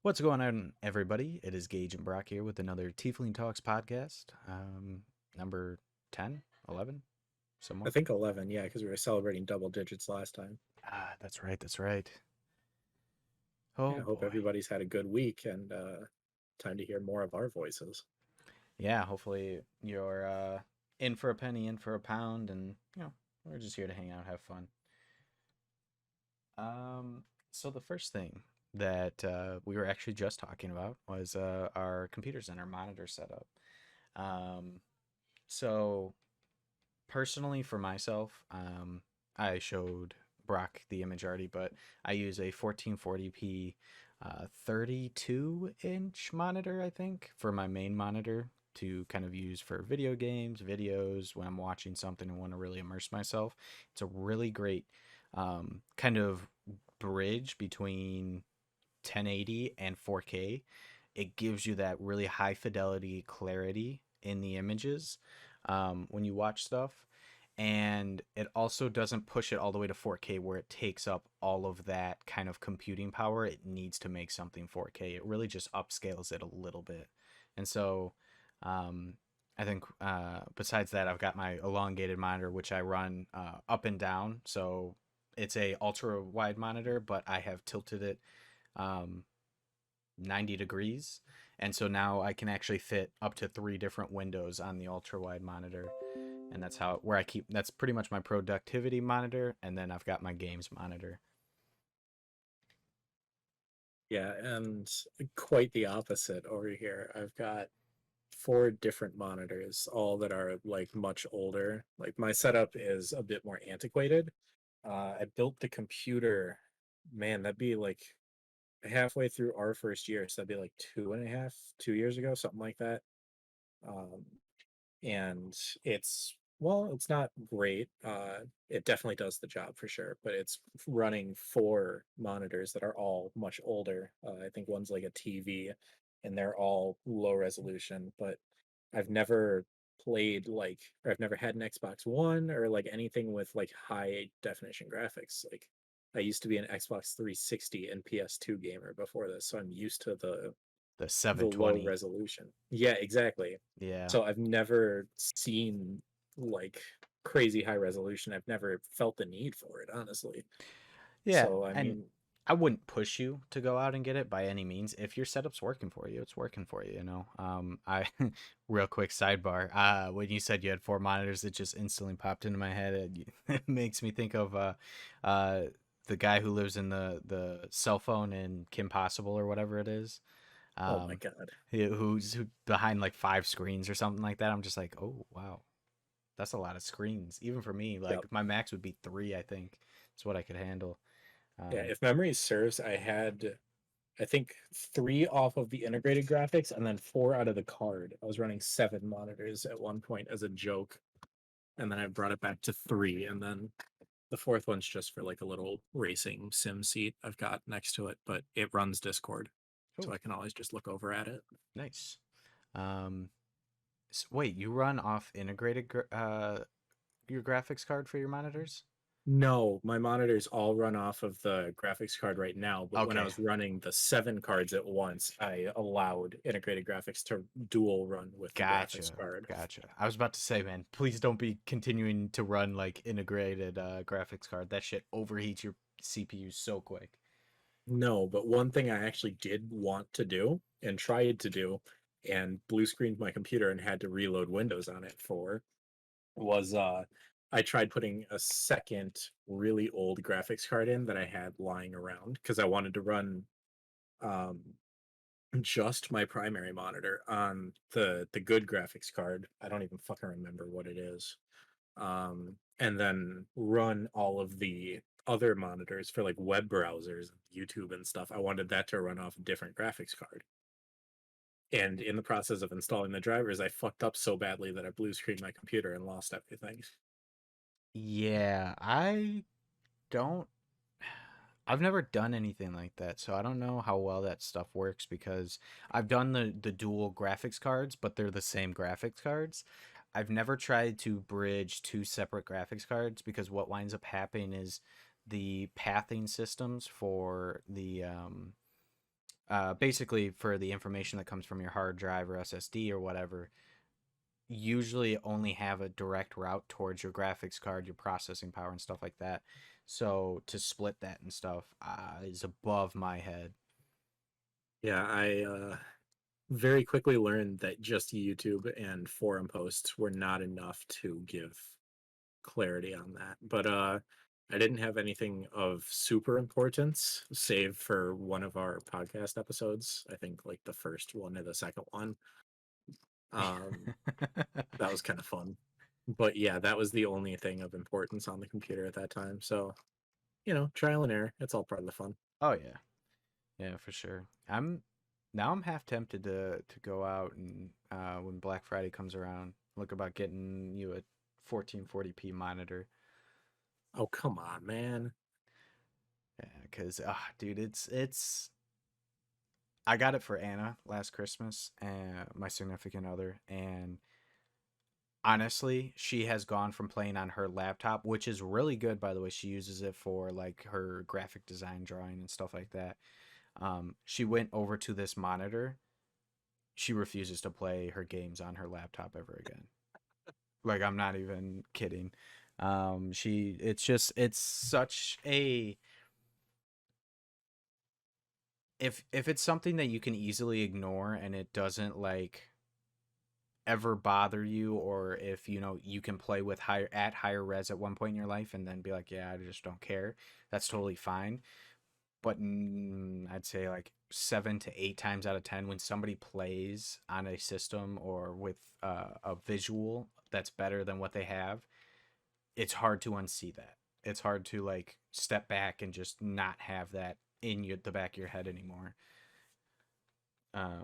What's going on, everybody? It is Gage and Brock here with another Tiefling Talks podcast. Number 10, 11, I somewhere. think 11, yeah, because we were celebrating double digits last time. Ah, that's right, that's right. Yeah, Oh I hope boy. everybody's had a good week and time to hear more of our voices. Yeah, hopefully you're in for a penny, in for a pound, and, we're just here to hang out, have fun. So the first thing that we were actually just talking about was our computers and our monitor setup. Um, so personally for myself, I showed Brock the image already, but I use a 1440p 32-inch monitor, I think, for my main monitor to kind of use for video games, videos, when I'm watching something and want to really immerse myself. It's a really great kind of bridge between 1080 and 4K. It gives you that really high fidelity clarity in the images when you watch stuff. And it also doesn't push it all the way to 4K where it takes up all of that kind of computing power it needs to make something 4K. It really just upscales it a little bit. And so um, I think besides that, I've got my elongated monitor, which I run up and down. So it's a ultra wide monitor, but I have tilted it um, 90 degrees. And so now I can actually fit up to three different windows on the ultra wide monitor. And that's how, where I keep, that's pretty much my productivity monitor. And then I've got my games monitor. Yeah, and quite the opposite over here. I've got four different monitors, all that are like much older. Like my setup is a bit more antiquated. I built the computer, man, that'd be like halfway through our first year. So that'd be like 2.5, 2 years ago, something like that. Um, and it's not great. It definitely does the job for sure, but it's running four monitors that are all much older. I think one's like a TV, and they're all low resolution. But I've never played like, or I've never had an Xbox One or like anything with like high definition graphics. Like I used to be an Xbox 360 and PS2 gamer before this, so I'm used to The the low 720. resolution. Yeah, exactly. Yeah. So I've never seen like crazy high resolution. I've never felt the need for it, honestly. Yeah. So I And mean, I wouldn't push you to go out and get it by any means. If your setup's working for you, it's working for you, you know. I real quick sidebar. When you said you had four monitors, it just instantly popped into my head. It makes me think of uh the guy who lives in the cell phone in Kim Possible or whatever it is. oh my Um god. who's behind like five screens or something like that. I'm just like, "Oh, wow. That's a lot of screens." Even for me, Yep. like my max would be 3, I think. It's what I could handle. Yeah, Um if memory serves, I had I think three off of the integrated graphics and then four out of the card. I was running seven monitors at one point as a joke, and then I brought it back to three, and then the fourth one's just for like a little racing sim seat I've got next to it, but it runs Discord, so oh, I can always just look over at it. nice. Um wait, you run off integrated your graphics card for your monitors? No, my monitors all run off of the graphics card right now, but when I Okay, was running the seven cards at once, I allowed integrated graphics to dual run with the graphics gotcha, card. gotcha. I was about to say, man, please don't be continuing to run like integrated graphics card. That shit overheats your CPU so quick. No, but one thing I actually did want to do and tried to do and blue screened my computer and had to reload Windows on it for was I tried putting a second really old graphics card in that I had lying around because I wanted to run um just my primary monitor on the good graphics card. I don't even fucking remember what it is. And then run all of the other monitors for like web browsers, YouTube and stuff. I wanted that to run off a different graphics card. And in the process of installing the drivers, I fucked up so badly that I blue screened my computer and lost everything. Yeah, don't I've never done anything like that, so I don't know how well that stuff works because I've done the dual graphics cards, but they're the same graphics cards. I've never tried to bridge two separate graphics cards because what winds up happening is the pathing systems for Basically for the information that comes from your hard drive or SSD or whatever, usually only have a direct route towards your graphics card, your processing power, and stuff like that. So to split that and stuff is above my head. Yeah, I very quickly learned that just YouTube and forum posts were not enough to give clarity on that. But I didn't have anything of super importance, save for one of our podcast episodes. I think like the first one or the second one. Um, that was kind of fun. But yeah, that was the only thing of importance on the computer at that time. So, trial and error. It's all part of the fun. Oh yeah, yeah, for sure. I'm half tempted to go out and when Black Friday comes around, look about getting you a 1440p monitor. Oh, come on, man. Yeah, because dude, it's I got it for Anna last Christmas, and my significant other, and honestly, she has gone from playing on her laptop, which is really good, by the way. She uses it for like her graphic design drawing and stuff like that. She went over to this monitor. She refuses to play her games on her laptop ever again. Like, I'm not even kidding. It's such a, if it's something that you can easily ignore and it doesn't like ever bother you, or if you can play with higher res at one point in your life and then be like, yeah, I just don't care, that's totally fine. But I'd say like 7 to 8 times out of 10, when somebody plays on a system or with a visual that's better than what they have, it's hard to unsee that. It's hard to like step back and just not have that in the back of your head anymore.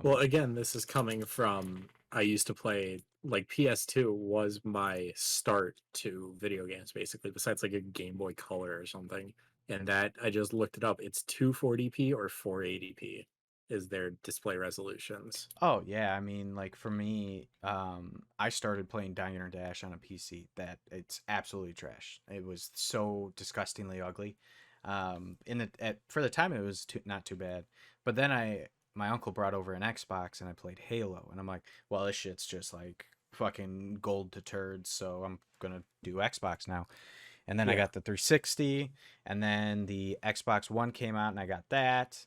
Well, um again, this is coming from I used to play like PS2 was my start to video games basically, besides like a Game Boy Color or something. And that I just looked it up. It's 240p or 480p is their display resolutions. Oh yeah, I mean, like for me, I started playing Diner Dash on a PC that it's absolutely trash. It was so disgustingly ugly. For the time it was not too bad, but then my uncle brought over an Xbox and I played Halo, and I'm like, well, this shit's just like fucking gold to turds, so I'm gonna do Xbox now. And then I Yeah. got the 360, and then the Xbox One came out, and I got that.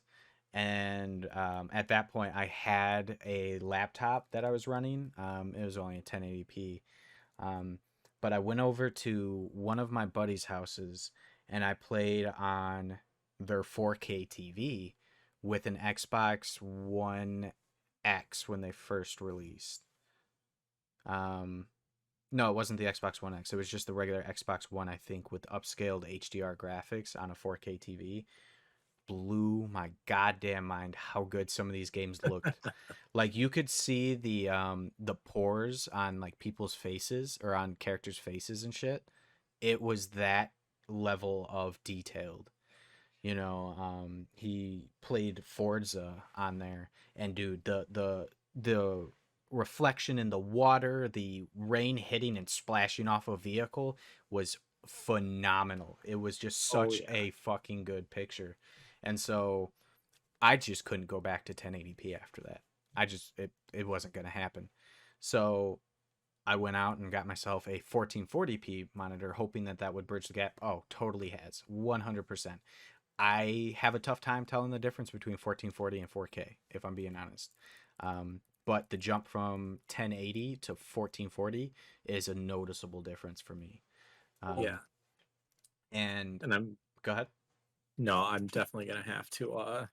And at that point, I had a laptop that I was running. It was only a 1080p. Um, but I went over to one of my buddy's houses, and I played on their 4K TV with an Xbox One X when they first released. Um, no, it wasn't the Xbox One X. It was just the regular Xbox One, I think, with upscaled HDR graphics on a 4K TV. Blew my goddamn mind how good some of these games looked. Like you could see the pores on like people's faces or on characters' faces and shit. It was that level of detailed. He played Forza on there, and dude, the reflection in the water, the rain hitting and splashing off a vehicle was phenomenal. It was just Oh such yeah. a fucking good picture. And so I just couldn't go back to 1080p after that. It wasn't going to happen. So I went out and got myself a 1440p monitor, hoping that that would bridge the gap. Oh, totally has 100%. I have a tough time telling the difference between 1440 and 4K, if I'm being honest. But the jump from 1080 to 1440 is a noticeable difference for me. Yeah. Um, and And I'm go ahead. no, I'm definitely gonna have to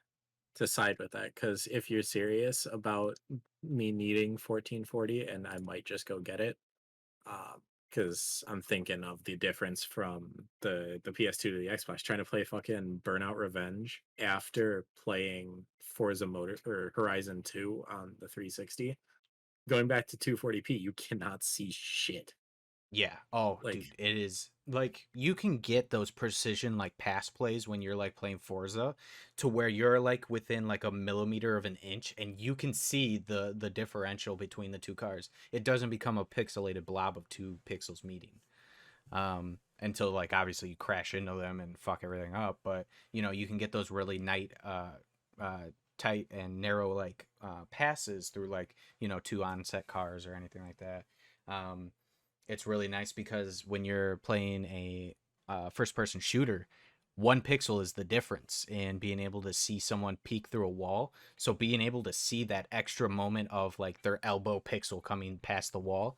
side with that because if you're serious about me needing 1440, and I might just go get it, because I'm thinking of the difference from the PS2 to the Xbox. Trying to play fucking Burnout Revenge after playing Forza Motor or Horizon 2 on the 360, going back to 240p, you cannot see shit. Yeah. Oh, Like, dude, it is like you can get those precision like pass plays when you're like playing Forza to where you're like within like a millimeter of an inch and you can see the differential between the two cars. It doesn't become a pixelated blob of two pixels meeting. Until like obviously you crash into them and fuck everything up, but you can get those really tight and narrow like passes through like two onset cars or anything like that. Um, it's really nice because when you're playing a first person shooter, 1 pixel is the difference in being able to see someone peek through a wall. So being able to see that extra moment of like their elbow pixel coming past the wall,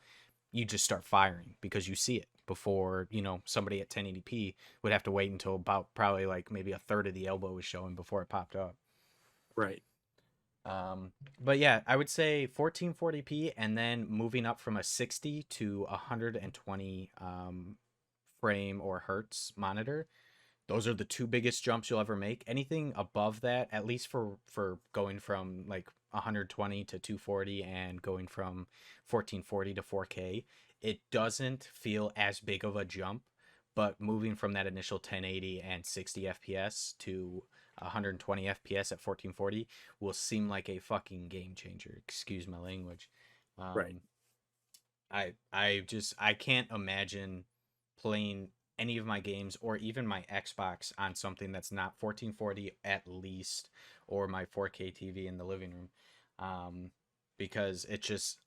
you just start firing because you see it before somebody at 1080p would have to wait until about probably like maybe a third of the elbow was showing before it popped up. Right. um, but yeah, I would say 1440p and then moving up from a 60 to 120 frame or hertz monitor. Those are the two biggest jumps you'll ever make. Anything above that, at least for going from like 120 to 240 and going from 1440 to 4K, it doesn't feel as big of a jump. But moving from that initial 1080 and 60 FPS to 120 FPS at 1440 will seem like a fucking game changer. Excuse my language. Right. Um, I can't imagine playing any of my games or even my Xbox on something that's not 1440 at least, or my 4K TV in the living room. Um, because it just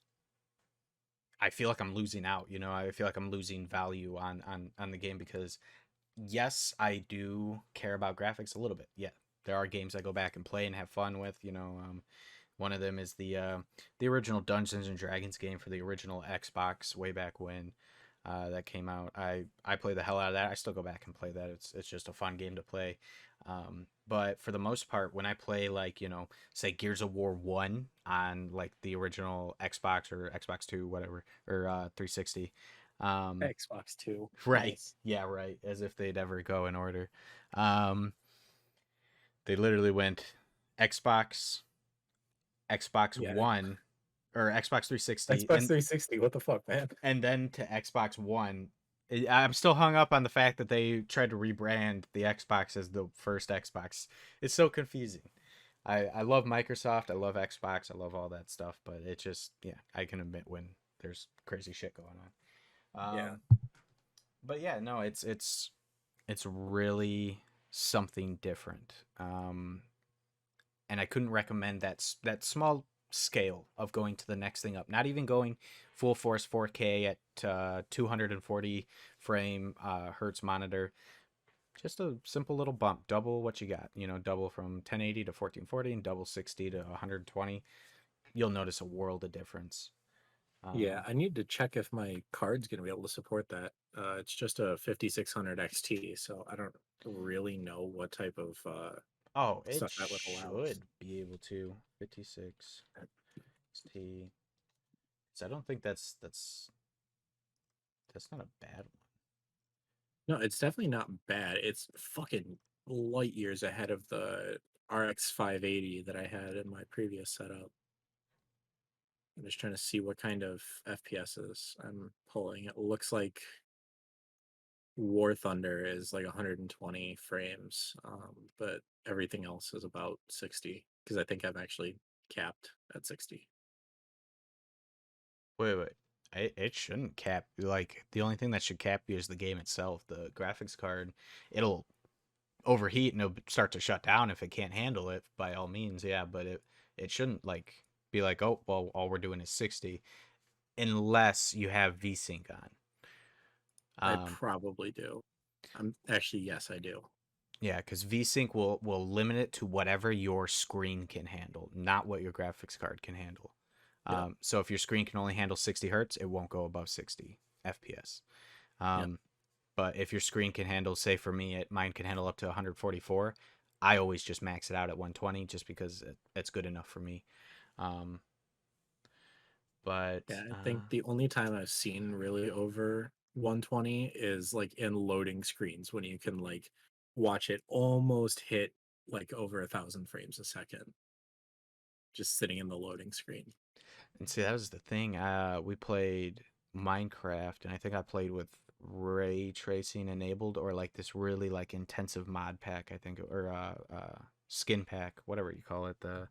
I feel like I'm losing out, I feel like I'm losing value on the game because yes, I do care about graphics a little bit. Yeah. There are games I go back and play and have fun with, one of them is the original Dungeons and Dragons game for the original Xbox way back when that came out. I play the hell out of that. I still go back and play that. It's just a fun game to play. But for the most part, when I play like say Gears of War 1 on like the original Xbox or Xbox 2, whatever, or 360. Um, Xbox Two. right, Nice. yeah, right, as if they'd ever go in order. Um, they literally went Xbox, Xbox Yeah. One, or Xbox 360, Xbox 360. What the fuck, man? and then to Xbox One. I'm still hung up on the fact that they tried to rebrand the Xbox as the first Xbox. It's so confusing. I love Microsoft, I love Xbox, I love all that stuff, but it just yeah, I can admit when there's crazy shit going on. Yeah. But yeah, no, it's really something different. And I couldn't recommend that small scale of going to the next thing up. Not even going full force 4K at 240 frame hertz monitor. Just a simple little bump, double what you got. Double from 1080 to 1440 and double 60 to 120. You'll notice a world of difference. Yeah, Um, I need to check if my card's gonna be able to support that. It's just a 5600 XT, so I don't really know what type of oh, it stuff that would allow us. should be able to 56 T. So I don't think that's not a bad one. No, it's definitely not bad. It's fucking light years ahead of the RX 580 that I had in my previous setup. I'm just trying to see what kind of FPSs I'm pulling. It looks like War Thunder is like 120 frames, but everything else is about 60 because I think I'm actually capped at 60. Wait. It shouldn't cap. Like the only thing that should cap you is the game itself. The graphics card, it'll overheat and it'll start to shut down if it can't handle it. By all means, yeah. But it shouldn't like be like, oh well, all we're doing is 60, unless you have VSync on. I Um, probably do. I'm actually, yes, I do. yeah, because VSync will limit it to whatever your screen can handle, not what your graphics card can handle. Yep. So if your screen can only handle 60 hertz, it won't go above 60 FPS. Yep. Um, but if your screen can handle, say for me, mine can handle up to 144. I always just max it out at 120 just because it's good enough for me. Um, but Yeah, I think the only time I've seen really over 120 is like in loading screens when you can like watch it almost hit like over 1,000 frames a second just sitting in the loading screen. and see, that was the thing. We played Minecraft, and I think I played with ray tracing enabled or like this really like intensive mod pack. I think or skin pack, whatever you call it. The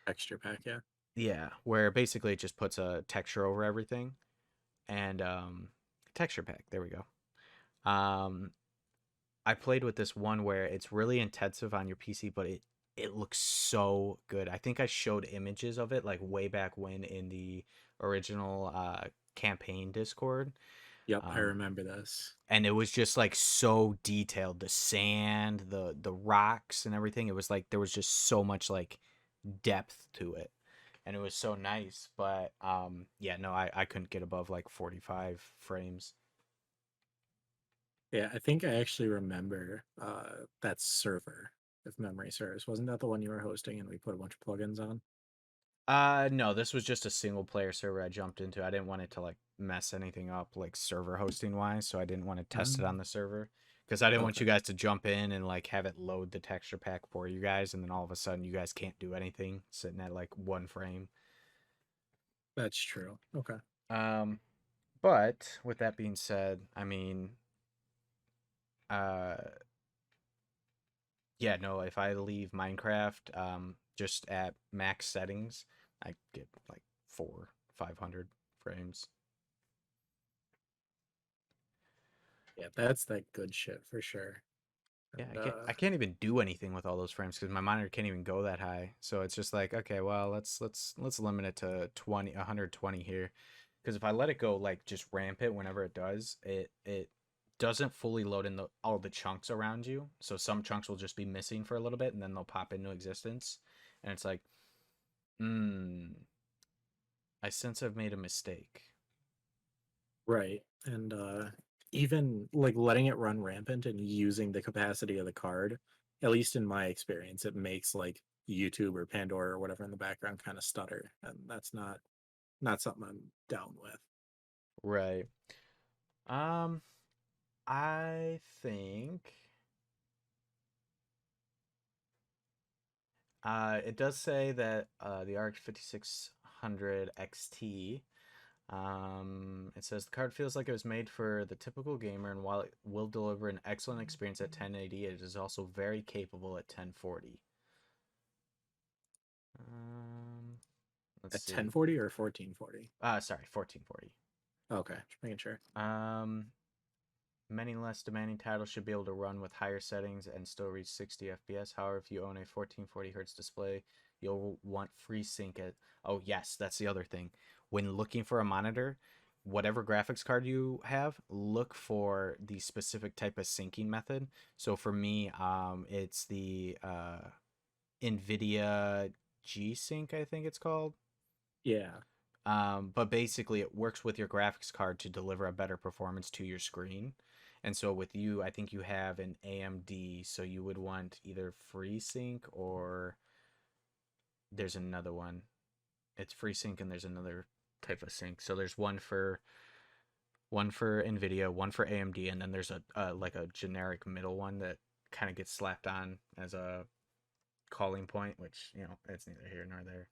Texture pack, yeah. Yeah, where basically it just puts a texture over everything and texture pack. There we go. Um, I played with this one where it's really intensive on your PC, but it looks so good. I think I showed images of it like way back when in the original campaign Discord. Yep, I Um, remember this. and it was just like so detailed, the sand, the rocks and everything. It was like there was just so much like depth to it. And it was so nice, but yeah, no, I couldn't get above like 45 frames. Yeah, I think I actually remember that server, if memory serves. Wasn't that the one you were hosting and we put a bunch of plugins on? No, this was just a single player server I jumped into. I didn't want it to like mess anything up like server hosting wise, so I didn't want to test it on the server because I didn't want you Okay, guys to jump in and like have it load the texture pack for you guys, and then all of a sudden you guys can't do anything sitting at like 1 frame. that's true. Okay. Um, but with that being said, I mean, uh, yeah, no, if I leave Minecraft, just at max settings, I get like 500 frames. Yeah, that's that good shit for sure. Yeah, And I can't even do anything with all those frames because my monitor can't even go that high. So it's just like, okay, well, let's limit it to 120 here. Because if I let it go like just rampant whenever it does, it doesn't fully load in all the chunks around you. So some chunks will just be missing for a little bit and then they'll pop into existence. And it's like, hmm, I sense I've made a mistake. right. And even like letting it run rampant and using the capacity of the card, at least in my experience, it makes like YouTube or Pandora or whatever in the background kind of stutter. And that's not something I'm down with. Right. Um, I think it does say that the RX 5600 XT. It says the card feels like it was made for the typical gamer, and while it will deliver an excellent experience at 1080, it is also very capable at 1040. Um, let's At see. 1040 or 1440? Sorry, 1440. Okay, just making sure. Um, Many less demanding titles should be able to run with higher settings and still reach 60 FPS. However, if you own a 1440 hertz display, you'll want FreeSync at. Oh, yes, that's the other thing. When looking for a monitor, whatever graphics card you have, look for the specific type of syncing method. So for me, it's the NVIDIA G Sync, I think it's called. Yeah, But basically, it works with your graphics card to deliver a better performance to your screen. And so with you, I think you have an AMD, so you would want either FreeSync or there's another one. It's FreeSync and there's another type of sync. So there's one for NVIDIA, one for AMD, and then there's a like a generic middle one that kind of gets slapped on as a calling point, which it's neither here nor there.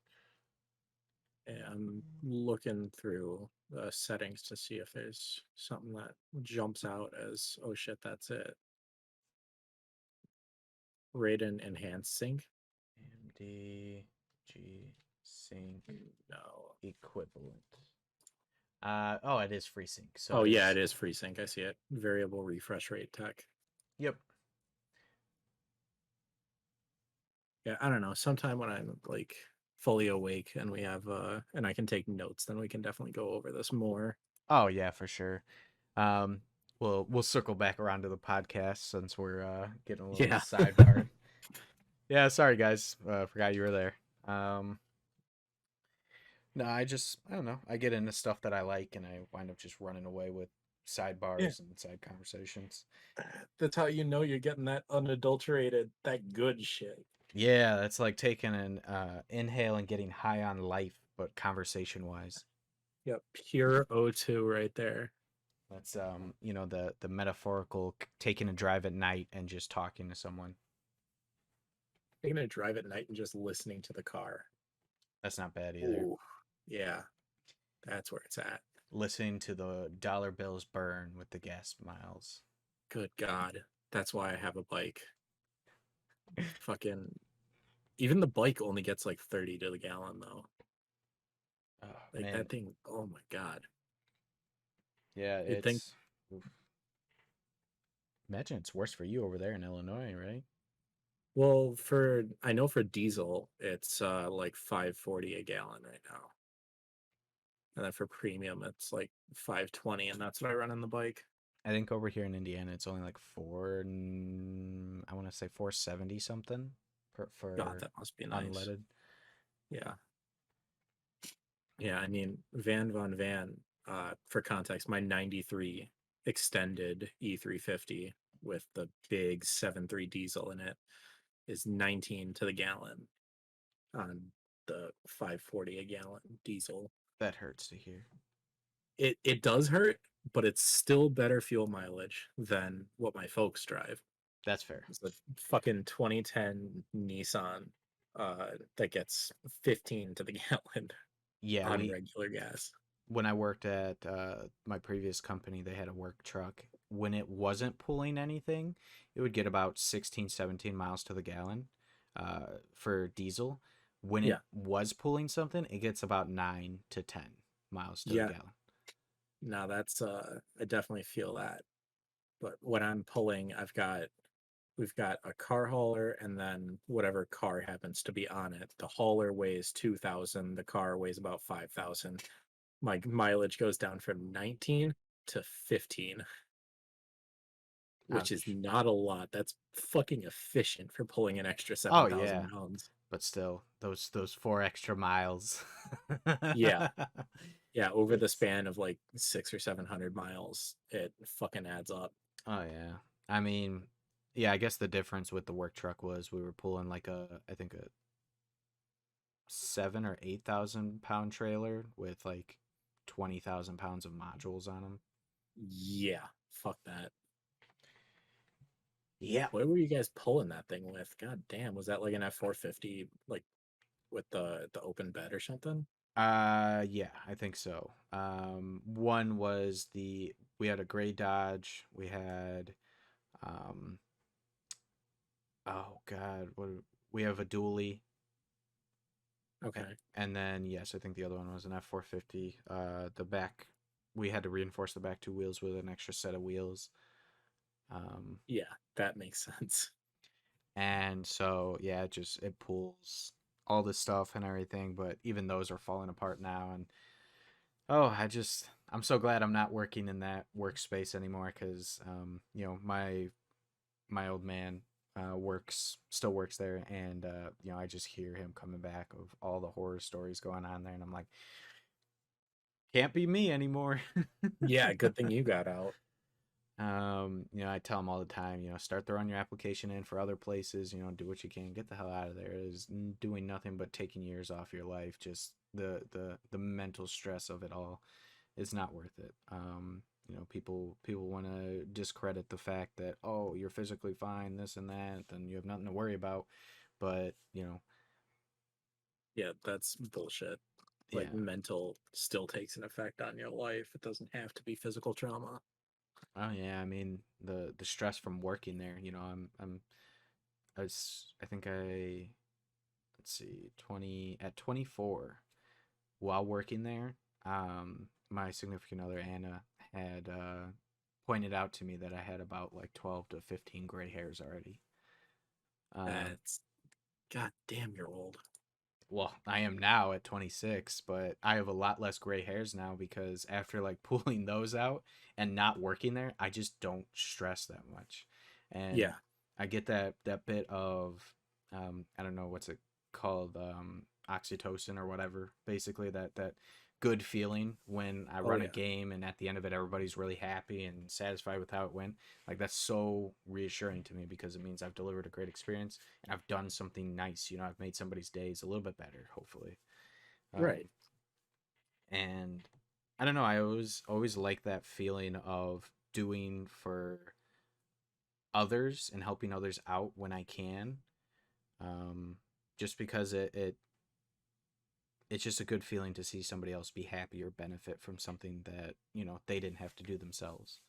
and I'm looking through the settings to see if there's something that jumps out as, oh shit, that's it. Raiden Enhanced Sync? AMD G Sync No. equivalent. Oh, it is FreeSync, so Oh it yeah, is. it is FreeSync. I see it. Variable refresh rate tech. Yep. Yeah, I don't know. Sometime when I'm like fully awake and we have and I can take notes, then we can definitely go over this more. Oh yeah, for sure. Um, we'll circle back around to the podcast since we're getting a little Yeah. sidebarred. Yeah, sorry guys, forgot you were there. Um, no, I don't know. I get into stuff that I like, and I wind up just running away with Yeah. sidebars and side conversations. That's how you know you're getting that unadulterated, that good shit. Yeah, that's like taking an inhale and getting high on life, but conversation wise. Yep, pure O2 right there. That's the metaphorical taking a drive at night and just talking to someone. Taking a drive at night and just listening to the car. That's not bad either. Ooh, yeah, that's where it's at. Listening to the dollar bills burn with the gas miles. Good God. That's why I have a bike. Fucking, even the bike only gets like 30 to the gallon though. Oh Like man, that thing, oh my God. yeah, You'd think, it's. Oof. Imagine it's worse for you over there in Illinois, right? Well, I know for diesel, it's like 540 a gallon right now. And then for premium, it's like 520, and that's what I run on the bike. I think over here in Indiana, it's only like I want to say 470 something God, for that must be nice. unleaded. Yeah. Yeah, I mean, Van, for context, my 93 extended E350 with the big 7.3 diesel in it is 19 to the gallon on the 540 a gallon diesel. That hurts to hear. It does hurt, but it's still better fuel mileage than what my folks drive. That's fair. It's a fucking 2010 Nissan that gets 15 to the gallon Yeah, on we regular gas. when I worked at my previous company, they had a work truck. When it wasn't pulling anything, it would get about 16, 17 miles to the gallon for diesel. When it Yeah, was pulling something, it gets about 9 to 10 miles to the yeah. gallon. Now that's I definitely feel that. But when I'm pulling, we've got a car hauler and then whatever car happens to be on it. The hauler weighs 2,000, the car weighs about 5,000. My mileage goes down from 19 to 15, which is Ouch. not a lot. That's fucking efficient for pulling an extra Oh 7,000 yeah, pounds. but still, those 4 extra miles. Yeah, yeah, over the it's span of like 600 or 700 miles, it fucking adds up. Oh yeah. I mean, yeah, I guess the difference with the work truck was we were pulling like I think a 7 or 8 thousand pound trailer with like 20,000 pounds of modules on them. Yeah, fuck that. Yeah. What were you guys pulling that thing with? God damn, was that like an F450, like with the open bed or something? Yeah, I think so. One was we had a gray Dodge. We had um oh god, we have a dually. Okay, And then yes, I think the other one was an F450. The back we had to reinforce the back two wheels with an extra set of wheels. Um, yeah, that makes sense. and so yeah, it pulls all this stuff and everything, but even those are falling apart now. And oh, I'm so glad I'm not working in that workspace anymore because my old man works still works there, and I just hear him coming back of all the horror stories going on there, and I'm like, can't be me anymore. Yeah, good thing you got out. I tell them all the time, start throwing your application in for other places, do what you can, get the hell out of there. Is doing nothing but taking years off your life. Just the mental stress of it all is not worth it. People want to discredit the fact that, oh, you're physically fine, this and that, then you have nothing to worry about. But Yeah, that's bullshit. Like yeah. mental still takes an effect on your life. It doesn't have to be physical trauma. Oh yeah, I mean the stress from working there. I think let's see, 24 while working there. My significant other Anna had pointed out to me that I had about like 12 to 15 gray hairs already. Um, That's god damn, you're old. well, I am now at 26, but I have a lot less gray hairs now because after like pulling those out and not working there, I just don't stress that much. And Yeah, I get that bit of I don't know what's it called, oxytocin or whatever, basically that good feeling when I oh run a yeah, game and at the end of it everybody's really happy and satisfied with how it went. Like that's so reassuring to me because it means I've delivered a great experience and I've done something nice. I've made somebody's days a little bit better, hopefully. right. Um, and I don't know. I always like that feeling of doing for others and helping others out when I can. Um, just because it's just a good feeling to see somebody else be happy or benefit from something that they didn't have to do themselves.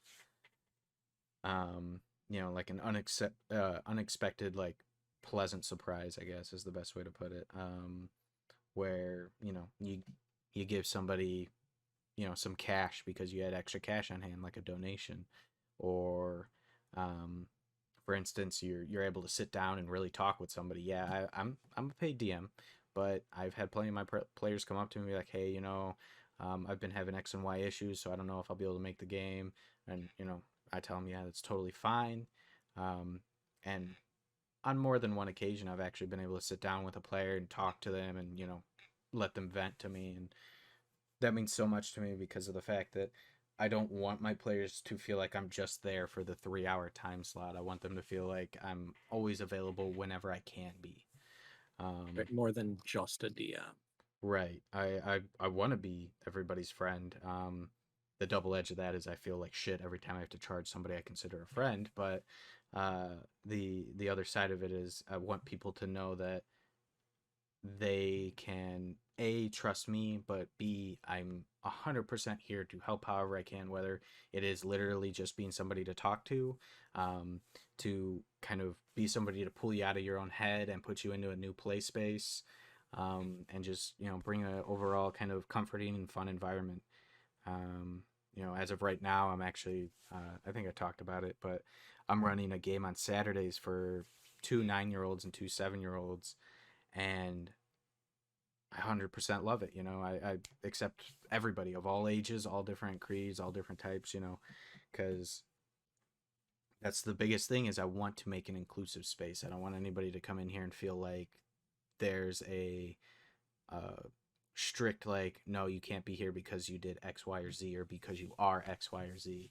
Like an unexpected, like pleasant surprise, I guess is the best way to put it. Where you give somebody some cash because you had extra cash on hand, like a donation, or for instance, you're able to sit down and really talk with somebody. Yeah, I'm a paid DM, but I've had plenty of my players come up to me and be like, hey, I've been having X and Y issues, so I don't know if I'll be able to make the game. And I tell them, yeah, that's totally fine. And on more than one occasion, I've actually been able to sit down with a player and talk to them, and let them vent to me, and that means so much to me because of the fact that I don't want my players to feel like I'm just there for the 3 hour time slot. I want them to feel like I'm always available whenever I can be. Um, Right, more than just a DM. right. I want to be everybody's friend. The double edge of that is I feel like shit every time I have to charge somebody I consider a friend. But the other side of it is I want people to know that they can A, trust me, but B, I'm 100% here to help however I can, whether it is literally just being somebody to talk um, to kind of be somebody to pull you out of your own head and put you into a new play space, and just bring a overall kind of comforting and fun environment. um, as of right now, I'm actually I think I talked about it, but I'm running a game on Saturdays for 2 9-year-olds and 2 7-year-olds, and I 100% love it. I accept everybody of all ages, all different creeds, all different types, because that's the biggest thing is I want to make an inclusive space. I don't want anybody to come in here and feel like there's a uh, strict, like, no, you can't be here because you did X, Y, or Z, or because you are X, Y, or Z.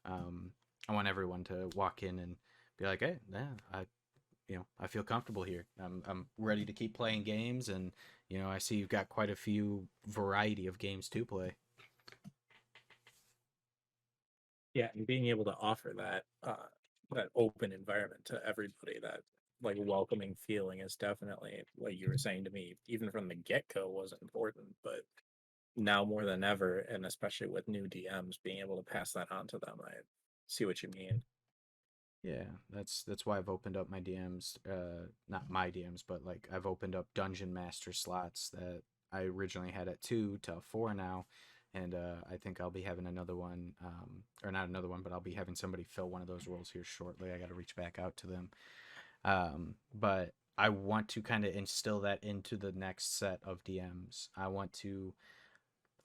Um, I want everyone to walk in and be like, hey, yeah, I feel comfortable here. I'm ready to keep playing games, and I see you've got quite a few variety of games to play. Yeah, and being able to offer that open environment to everybody, that like welcoming feeling is definitely, like you were saying to me, even from the get-go was important, but now more than ever, and especially with new DMs, being able to pass that on to them, I see what you mean. Yeah, that's why I've opened up my DMs, not my DMs, but like I've opened up dungeon master slots that I originally had at 2 to 4 now, and I think I'll be having another one, or not another one, but I'll be having somebody fill one of those roles here shortly. I got to reach back out to them, but I want to kind of instill that into the next set of DMs.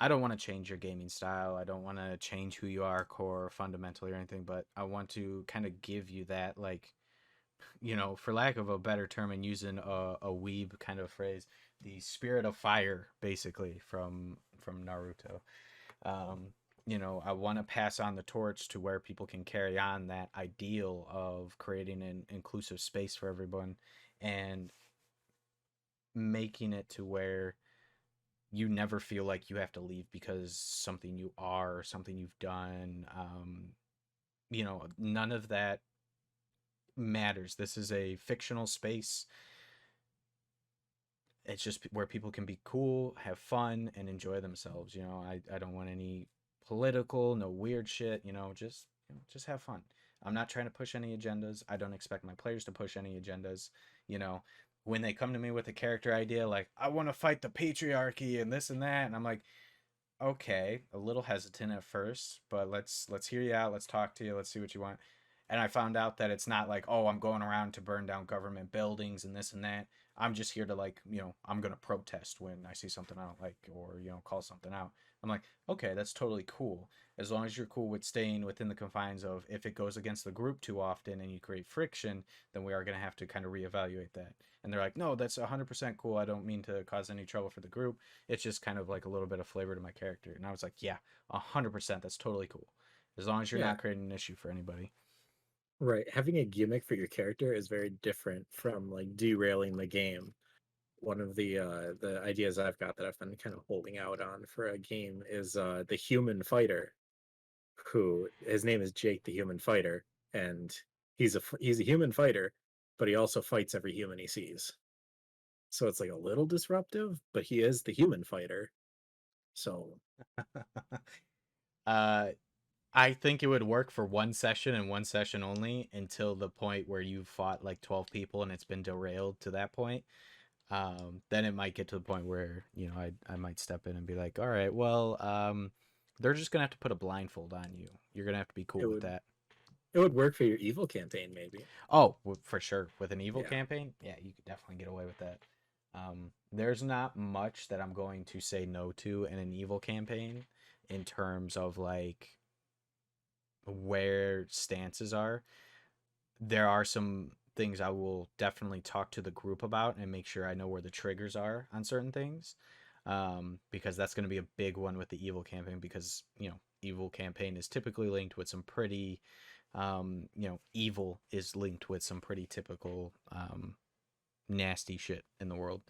I don't want to change your gaming style. I don't want to change who you are core fundamentally or anything, but I want to kind of give you that, like, for lack of a better term and using a weeb kind of phrase, the spirit of fire, basically, from Naruto. Um, I want to pass on the torch to where people can carry on that ideal of creating an inclusive space for everyone and making it to where you never feel like you have to leave because something you are or something you've done. None of that matters. This is a fictional space. It's just where people can be cool, have fun, and enjoy themselves. I don't want any political, no weird shit. Just have fun. I'm not trying to push any agendas. I don't expect my players to push any agendas. You know, when they come to me with a character idea, like I want to fight the patriarchy and this and that, and I'm like, okay, a little hesitant at first, but let's hear you out. Let's talk to you. Let's see what you want. And I found out that it's not like, oh, I'm going around to burn down government buildings and this and that. I'm just here to, like, I'm going to protest when I see something I don't like, or call something out. I'm like, okay, that's totally cool. As long as you're cool with staying within the confines of, if it goes against the group too often and you create friction, then we are going to have to kind of reevaluate that. And they're like, no, that's 100% cool. I don't mean to cause any trouble for the group. It's just kind of like a little bit of flavor to my character. And I was like, yeah, 100%. That's totally cool. As long as you're Yeah, not creating an issue for anybody. right. Having a gimmick for your character is very different from like derailing the game. One of the ideas I've got that I've been kind of holding out on for a game is the human fighter, who his name is Jake the Human Fighter, and he's a human fighter, but he also fights every human he sees. So it's like a little disruptive, but he is the human fighter. So uh, I think it would work for one session and one session only until the point where you've fought like 12 people and it's been derailed to that point. Then it might get to the point where, I might step in and be like, all right, well, they're just going to have to put a blindfold on you. You're going to have to be cool it with would that. It would work for your evil campaign, maybe. Oh, for sure. With an evil Yeah. campaign, yeah, you could definitely get away with that. There's not much that I'm going to say no to in an evil campaign in terms of like where stances are. There are some things I will definitely talk to the group about and make sure I know where the triggers are on certain things. Because that's going to be a big one with the evil campaign because, evil campaign is typically linked with some pretty, evil is linked with some pretty typical nasty shit in the world.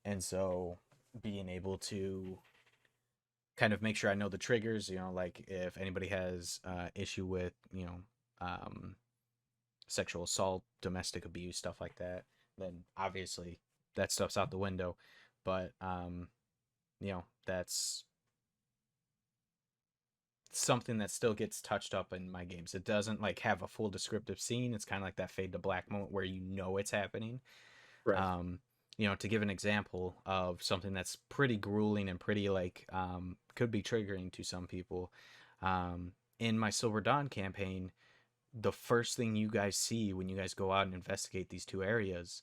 And so being able to kind of make sure I know the triggers, like if anybody has issue with, um, sexual assault, domestic abuse, stuff like that, then obviously that stuff's out the window. But that's something that still gets touched up in my games. It doesn't like have a full descriptive scene. It's kind of like that fade to black moment where it's happening. Right. Um, to give an example of something that's pretty grueling and pretty like could be triggering to some people. In my Silver Dawn campaign, the first thing you guys see when you guys go out and investigate these two areas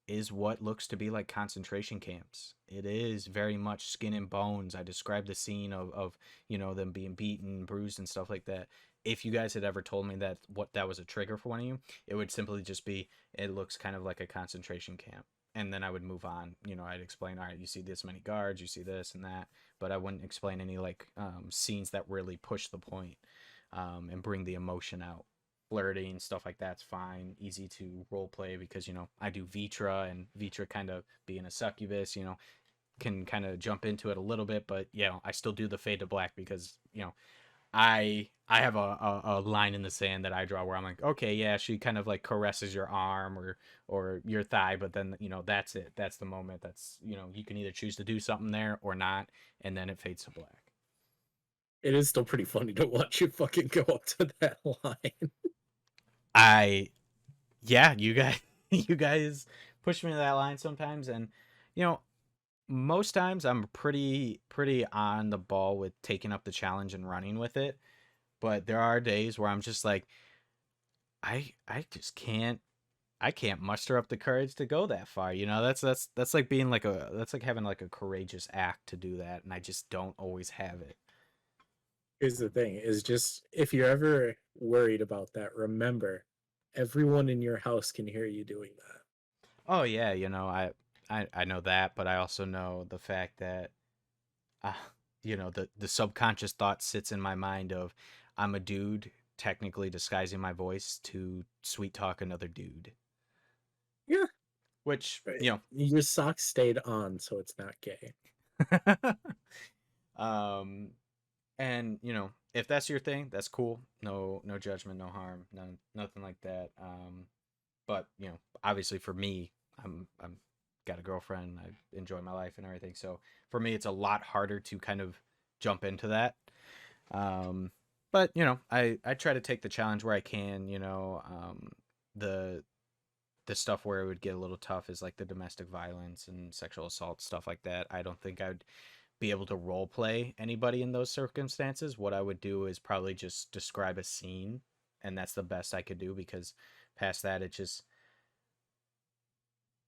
is what looks to be like concentration camps. It is very much skin and bones. I described the scene of them being beaten, bruised, and stuff like that. If you guys had ever told me that what that was a trigger for one of you, it would simply just be it looks kind of like a concentration camp. And then I would move on. I'd explain, all right, you see this many guards, you see this and that, but I wouldn't explain any like scenes that really push the point and bring the emotion out. Flirting stuff like that's fine, easy to role play because I do Vitra, and Vitra kind of being a succubus, can kind of jump into it a little bit, but I still do the fade to black because I have a line in the sand that I draw where I'm like, okay, yeah, she kind of like caresses your arm or your thigh, but then that's it, that's the moment, that's you can either choose to do something there or not, and then it fades to black. It is still pretty funny to watch you fucking go up to that line. I Yeah, you guys you guys push me to that line sometimes, and you know most times I'm pretty on the ball with taking up the challenge and running with it, but there are days where I'm just like I just can't muster up the courage to go that far. That's like being like that's like having like a courageous act to do that, and I just don't always have it. Here's the thing, is just if you're ever worried about that, remember everyone in your house can hear you doing that. Oh yeah, I know that, but I also know the fact that uh, the subconscious thought sits in my mind of I'm a dude technically disguising my voice to sweet talk another dude, Yeah. which Right. Your socks stayed on, so it's not gay. um and if that's your thing, that's cool. No judgment, no harm, nothing like that. But obviously for me, I'm got a girlfriend, I enjoy my life and everything, so for me it's a lot harder to kind of jump into that. Um, but I try to take the challenge where I can. The the stuff where it would get a little tough is like the domestic violence and sexual assault stuff like that. I don't think I'd be able to role play anybody in those circumstances. What I would do is probably just describe a scene, and that's the best I could do because past that, it just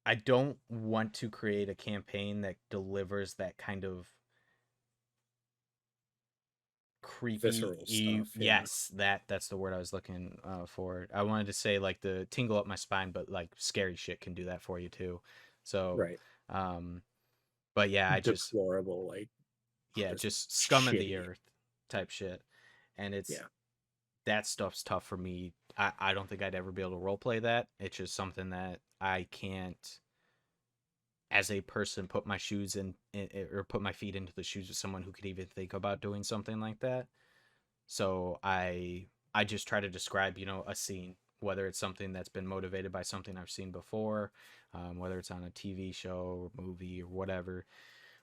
I don't want to create a campaign that delivers that kind of creepy Visceral stuff, yeah. yes, that's the word I was looking for. I wanted to say like the tingle up my spine, but like scary shit can do that for you too. So Right. um but yeah, I just Deplorable, like just scum of the shitty. earth type shit. And it's Yeah. that stuff's tough for me. I don't think I'd ever be able to role play that. It's just something that I can't as a person put my shoes in or put my feet into the shoes of someone who could even think about doing something like that. So I just try to describe, a scene, whether it's something that's been motivated by something I've seen before, whether it's on a TV show or movie or whatever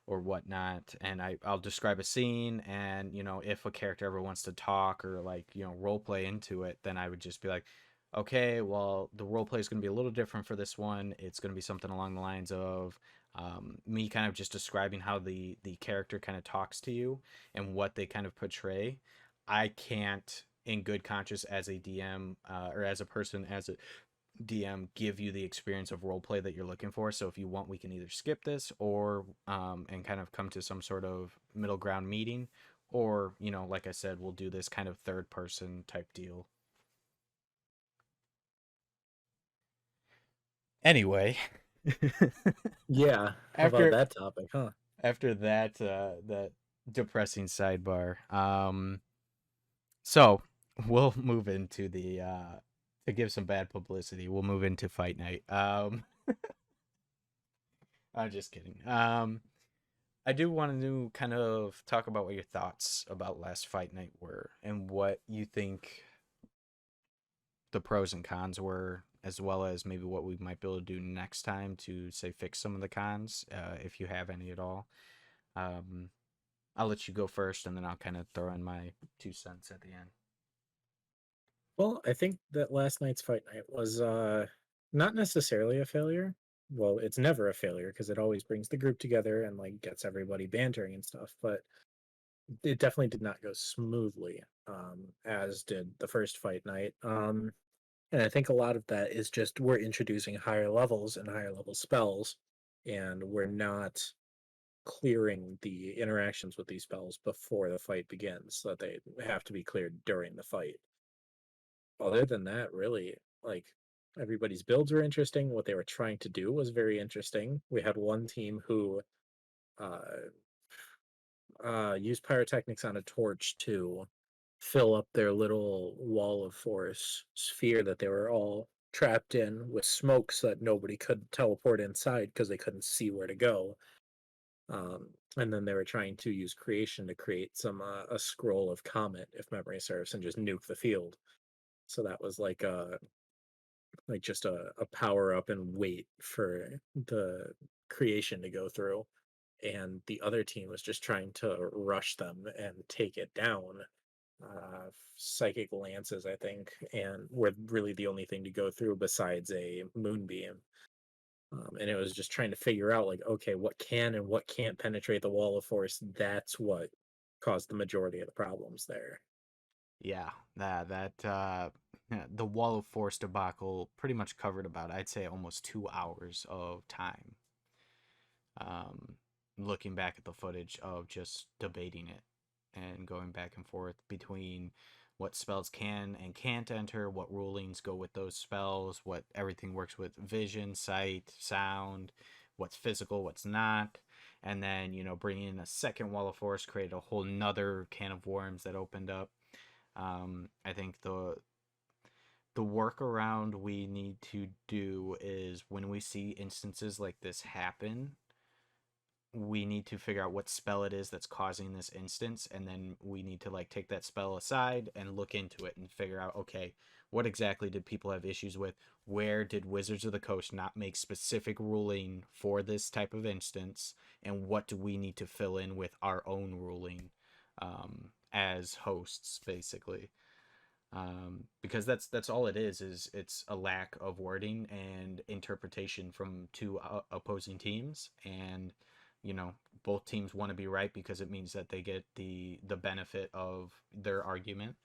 or whatnot, and I'll describe a scene, and if a character ever wants to talk or like role play into it, then I would just be like, okay, well the role play is going to be a little different for this one. It's going to be something along the lines of me kind of just describing how the character kind of talks to you and what they kind of portray. I can't in good conscience as a DM, or as a person, as a DM, give you the experience of role play that you're looking for. So if you want, we can either skip this, or and kind of come to some sort of middle ground meeting, or like I said, we'll do this kind of third person type deal. Anyway, Yeah, how about after that topic, huh? that depressing sidebar, so we'll move into the to give some bad publicity. We'll move into fight night. I'm just kidding. I do want to kind of talk about what your thoughts about last fight night were, and what you think the pros and cons were, as well as maybe what we might be able to do next time to say fix some of the cons, if you have any at all. Um, I'll let you go first, and then I'll kind of throw in my 2 cents at the end. Well, I think that last night's fight night was not necessarily a failure. Well, it's never a failure because it always brings the group together and like gets everybody bantering and stuff, but it definitely did not go smoothly, as did the first fight night. And I think a lot of that is just we're introducing higher levels and higher level spells, and we're not clearing the interactions with these spells before the fight begins, so that they have to be cleared during the fight. Other than that, really, like everybody's builds were interesting. What they were trying to do was very interesting. We had one team who uh, used pyrotechnics on a torch to fill up their little wall of force sphere that they were all trapped in with smoke so that nobody could teleport inside because they couldn't see where to go. And then they were trying to use creation to create some a scroll of comet, if memory serves, and just nuke the field. So that was like just a power up and wait for the creation to go through. And the other team was just trying to rush them and take it down. Psychic lances, I think, and were really the only thing to go through besides a moonbeam. And it was just trying to figure out, like, okay, what can and what can't penetrate the wall of force. That's what caused the majority of the problems there. Yeah, yeah, the wall of force debacle pretty much covered about, I'd say, almost 2 hours of time. Um, Looking back at the footage of just debating it and going back and forth between what spells can and can't enter, what rulings go with those spells, what everything works with vision, sight, sound, what's physical, what's not. And then, bringing in a second wall of force created a whole nother can of worms that opened up. I think the workaround we need to do is, when we see instances like this happen, we need to figure out what spell it is that's causing this instance, and then we need to like take that spell aside and look into it and figure out, okay, what exactly did people have issues with? Where did Wizards of the Coast not make specific ruling for this type of instance, and what do we need to fill in with our own ruling, as hosts, basically? Because that's all it is it's a lack of wording and interpretation from two opposing teams. And both teams want to be right because it means that they get the benefit of their argument,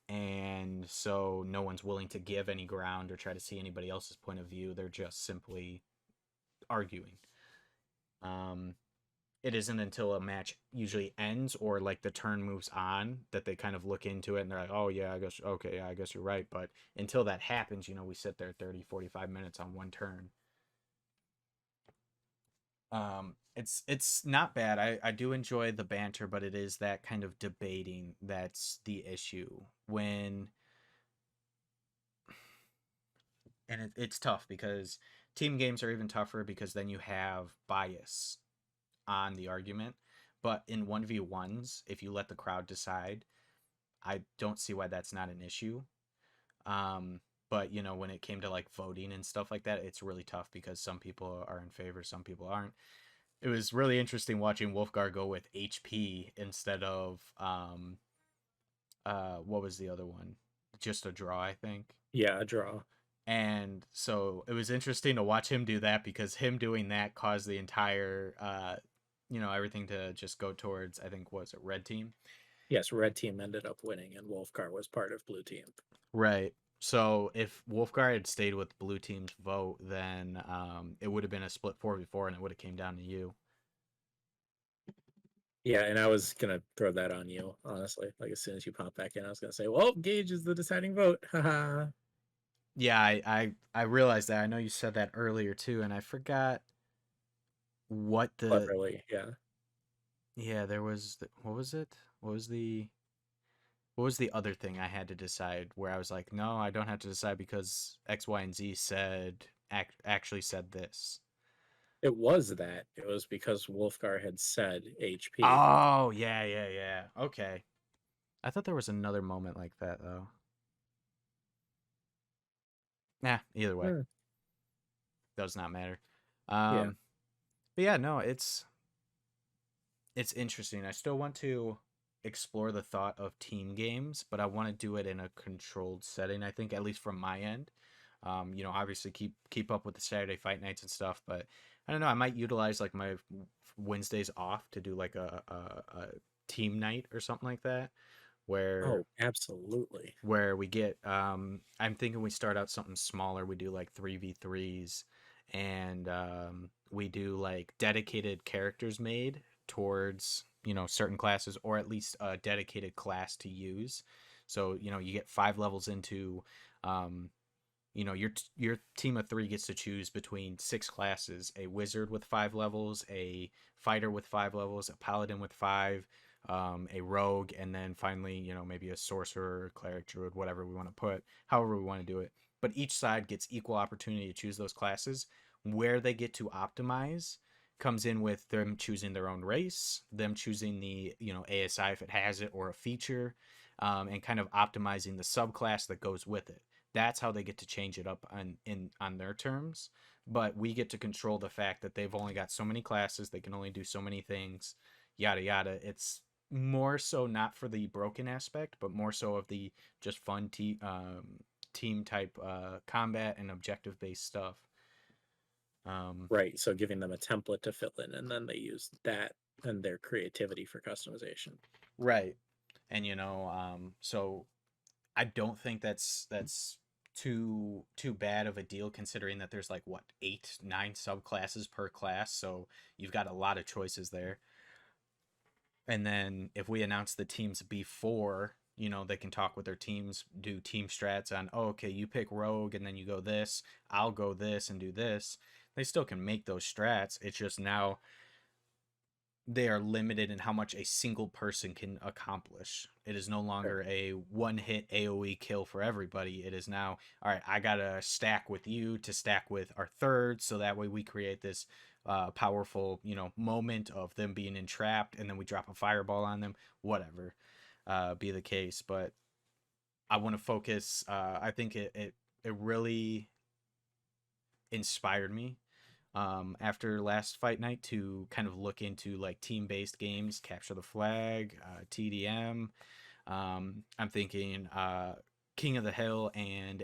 and so no one's willing to give any ground or try to see anybody else's point of view. They're just simply arguing. um it isn't until a match usually ends, or like the turn moves on, that they kind of look into it and they're like, oh yeah, I guess, okay, yeah, I guess you're right. But until that happens, we sit there 30-45 minutes on one turn. It's not bad. I do enjoy the banter, but it is that kind of debating that's the issue. When And it's tough because team games are even tougher, because then you have bias on the argument. But in 1v1s, if you let the crowd decide, I don't see why that's not an issue. Um, but when it came to like voting and stuff like that, it's really tough because some people are in favor, some people aren't. It was really interesting watching Wolfgar go with HP instead of what was the other one? Just a draw, I think. Yeah, a draw. And so it was interesting to watch him do that, because him doing that caused the entire everything to just go towards, I think, was it red team. Yes, red team ended up winning, and Wolfgar was part of blue team. Right. So if Wolfgar had stayed with blue team's vote, then it would have been a split 4v4 and it would have came down to you. Yeah, and I was gonna throw that on you, honestly. Like as soon as you pop back in, I was gonna say, "Well, Gage is the deciding vote." Haha. Yeah, I realized that. I know you said that earlier too, and I forgot what the Cleverly, yeah. yeah, there was what was it? What was the what was the other thing I had to decide where I was like, no, I don't have to decide because X, Y, and Z said actually said this. It was that. It was because Wolfgar had said HP. Oh, yeah, yeah, yeah. Okay. I thought there was another moment like that though. Nah, either way, Hmm, does not matter. yeah. Um, but yeah, no, it's interesting. I still want to explore the thought of team games, but I want to do it in a controlled setting. I think at least from my end. Obviously keep up with the Saturday fight nights and stuff, but I don't know. I might utilize like my Wednesdays off to do like a team night or something like that, where Oh, absolutely. we get I'm thinking we start out something smaller. We do like 3v3s, and we do like dedicated characters made towards certain classes, or at least a dedicated class to use. So you get 5 levels into um your team of 3 gets to choose between 6 classes: a wizard with 5 levels, a fighter with 5 levels, a paladin with 5, a rogue, and then finally maybe a sorcerer, cleric, druid, whatever we want to put, however we want to do it. But each side gets equal opportunity to choose those classes. Where they get to optimize comes in with them choosing their own race, them choosing the ASI if it has it, or a feature, and kind of optimizing the subclass that goes with it. That's how they get to change it up on their terms. But we get to control the fact that they've only got so many classes, they can only do so many things, yada yada. It's more so not for the broken aspect, but more so of the just fun team type combat and objective based stuff. Um, Right. So giving them a template to fill in, and then they use that and their creativity for customization. right. And so I don't think that's too bad of a deal, considering that there's like what 8 9 subclasses per class, so you've got a lot of choices there. And then if we announce the teams before, they can talk with their teams, do team strats on, oh, okay, you pick rogue and then you go this, I'll go this and do this. They still can make those strats. It's just now they are limited in how much a single person can accomplish. It is no Sure. longer a one hit AoE kill for everybody. It is now, all right, I got to stack with you to stack with our third. So that way we create this powerful, moment of them being entrapped, and then we drop a fireball on them, whatever be the case. But I want to focus. I think it really inspired me after last fight night to kind of look into like team based games, capture the flag, TDM. I'm thinking King of the Hill and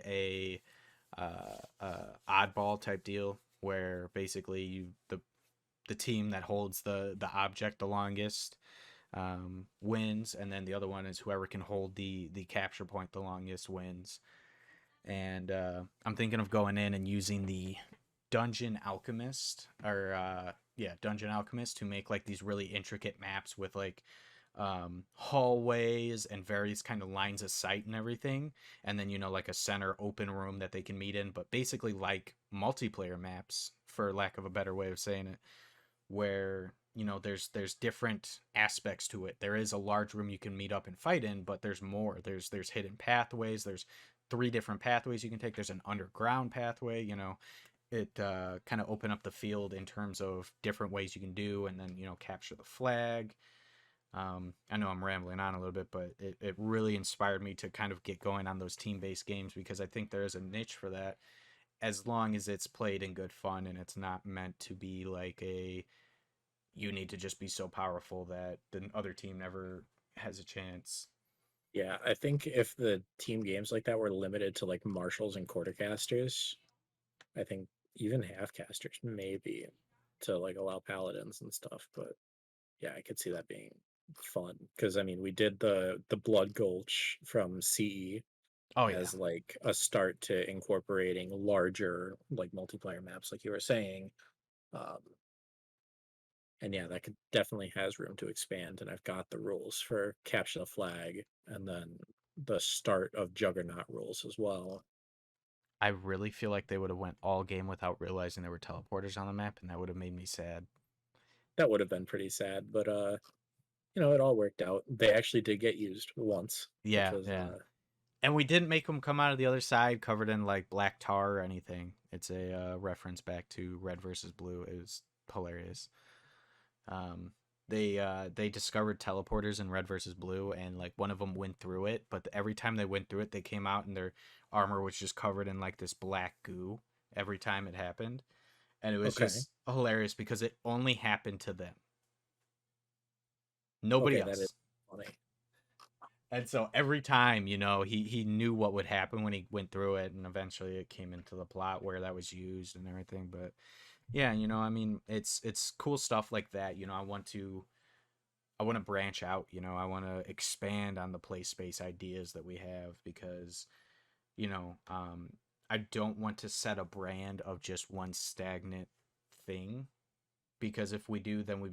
oddball type deal where basically the team that holds the object the longest wins, and then the other one is whoever can hold the capture point the longest wins. And I'm thinking of going in and using the Dungeon Alchemist, or Dungeon Alchemist, to make like these really intricate maps with like hallways and various kind of lines of sight and everything, and then like a center open room that they can meet in, but basically like multiplayer maps, for lack of a better way of saying it, where there's different aspects to it. There is a large room you can meet up and fight in, but there's more. There's hidden pathways. There's 3 different pathways you can take. There's an underground pathway. It kind of open up the field in terms of different ways you can do, and then capture the flag. I know I'm rambling on a little bit, but it really inspired me to kind of get going on those team-based games, because I think there is a niche for that, as long as it's played in good fun and it's not meant to be like a you need to just be so powerful that the other team never has a chance. Yeah, I think if the team games like that were limited to like marshals and quartercasters, I think even half casters maybe to like allow paladins and stuff. But yeah, I could see that being fun because I mean we did the Blood Gulch from CE Oh yeah. as like a start to incorporating larger like multiplayer maps, like you were saying. Um, and yeah, that could definitely has room to expand. And I've got the rules for Capture the Flag, and then the start of Juggernaut rules as well. I really feel like they would have went all game without realizing there were teleporters on the map, and that would have made me sad. That would have been pretty sad, but it all worked out. They actually did get used once, which Yeah, was yeah. And we didn't make them come out of the other side covered in like black tar or anything. It's a reference back to Red versus Blue. It was hilarious. Um, they discovered teleporters in Red versus Blue, and like one of them went through it, but every time they went through it, they came out and their armor was just covered in like this black goo every time it happened, and it was okay. just hilarious because it only happened to them, nobody Okay, that is else. funny. And so every time, he knew what would happen when he went through it, and eventually it came into the plot where that was used and everything. But yeah, I mean, it's cool stuff like that. I want to branch out. I want to expand on the play space ideas that we have because you know, um, I don't want to set a brand of just one stagnant thing because if we do, then we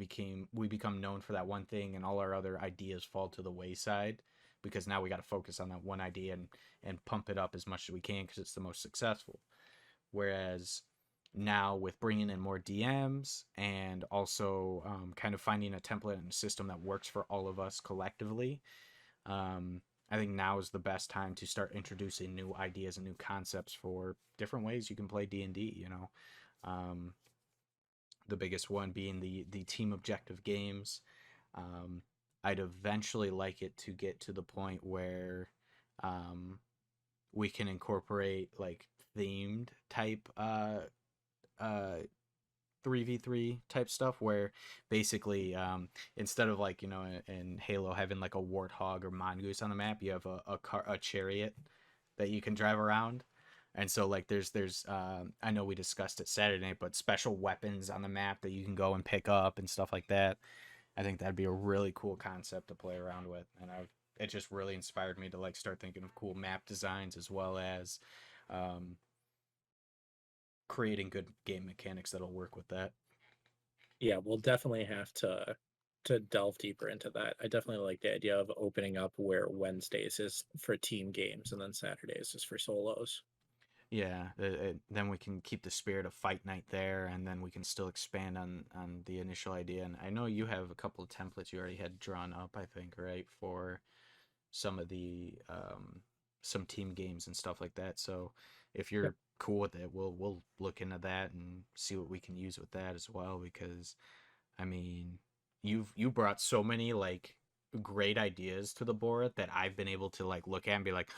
become known for that one thing, and all our other ideas fall to the wayside because now we got to focus on that one idea and pump it up as much as we can because it's the most successful. Whereas now with bringing in more DMs and also kind of finding a template and a system that works for all of us collectively, I think now is the best time to start introducing new ideas and new concepts for different ways you can play D&D. Um, the biggest one being the team objective games. Um, I'd eventually like it to get to the point where um, we can incorporate like themed type uh 3v3 type stuff where basically instead of like in Halo having like a warthog or mongoose on the map, you have a chariot that you can drive around. And so like there's I know we discussed it Saturday night, but special weapons on the map that you can go and pick up and stuff like that. I think that'd be a really cool concept to play around with, and I've it just really inspired me to like start thinking of cool map designs as well as um, creating good game mechanics that'll work with that. Yeah, we'll definitely have to delve deeper into that. I definitely like the idea of opening up where Wednesdays is for team games and then Saturdays is for solos. Yeah, then we can keep the spirit of fight night there, and then we can still expand on the initial idea. And I know you have a couple of templates you already had drawn up, I think, right, for some of the some team games and stuff like that. So if Yep. you're cool with it, we'll look into that and see what we can use with that as well. Because I mean, you brought so many like great ideas to the board that I've been able to like look at and be like,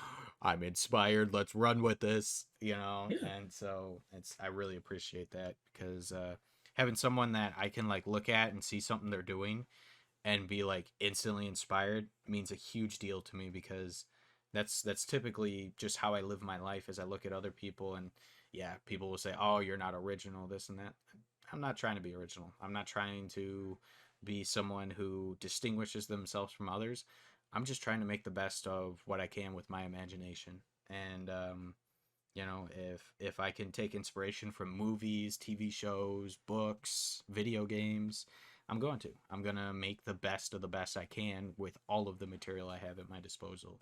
I'm inspired. Let's run with this, Yeah. And so I really appreciate that because having someone that I can like look at and see something they're doing and be like instantly inspired means a huge deal to me because that's typically just how I live my life as I look at other people and yeah, people will say, "Oh, you're not original, this and that." I'm not trying to be original. I'm not trying to be someone who distinguishes themselves from others. I'm just trying to make the best of what I can with my imagination. And if I can take inspiration from movies, TV shows, books, video games, I'm going to. I'm going to make the best of the best I can with all of the material I have at my disposal.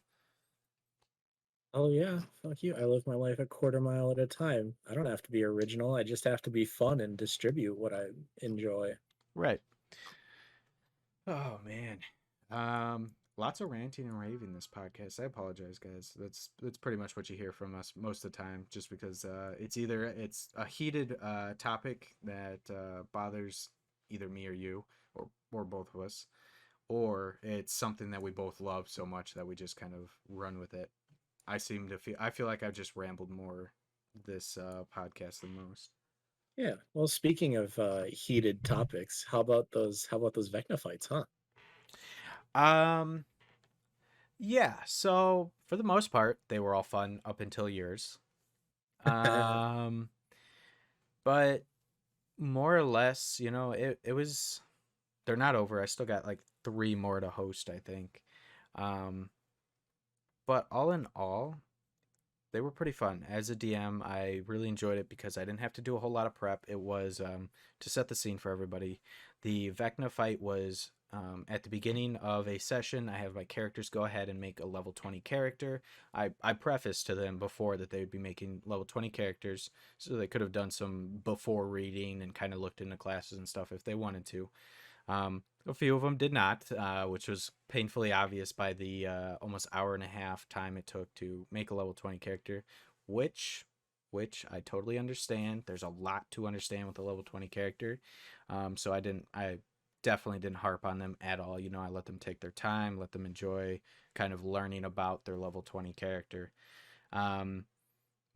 Oh yeah, fuck you. I live my life a quarter mile at a time. I don't have to be original. I just have to be fun and distribute what I enjoy. Right. Oh man. Lots of ranting and raving this podcast. I apologize, guys. That's pretty much what you hear from us most of the time, just because it's a heated topic that bothers either me or you, or both of us, or it's something that we both love so much that we just kind of run with it. I feel like I've just rambled more this podcast than most. Yeah. Well, speaking of heated topics, how about those Vecna fights, huh? Um, yeah. So for the most part, they were all fun up until yours. But more or less, it was. they're not over. I still got like 3 more to host, I think. Um, but all in all, they were pretty fun. As a DM, I really enjoyed it because I didn't have to do a whole lot of prep. It was to set the scene for everybody. The Vecna fight was at the beginning of a session. I have my characters go ahead and make a level 20 character. I prefaced to them before that they would be making level 20 characters, so they could have done some before reading and kind of looked into classes and stuff if they wanted to. A few of them did not, which was painfully obvious by the almost hour and a half time it took to make a level 20 character, which I totally understand. There's a lot to understand with a level 20 character. So I definitely didn't harp on them at all. You know, I let them take their time, let them enjoy kind of learning about their level 20 character. Um,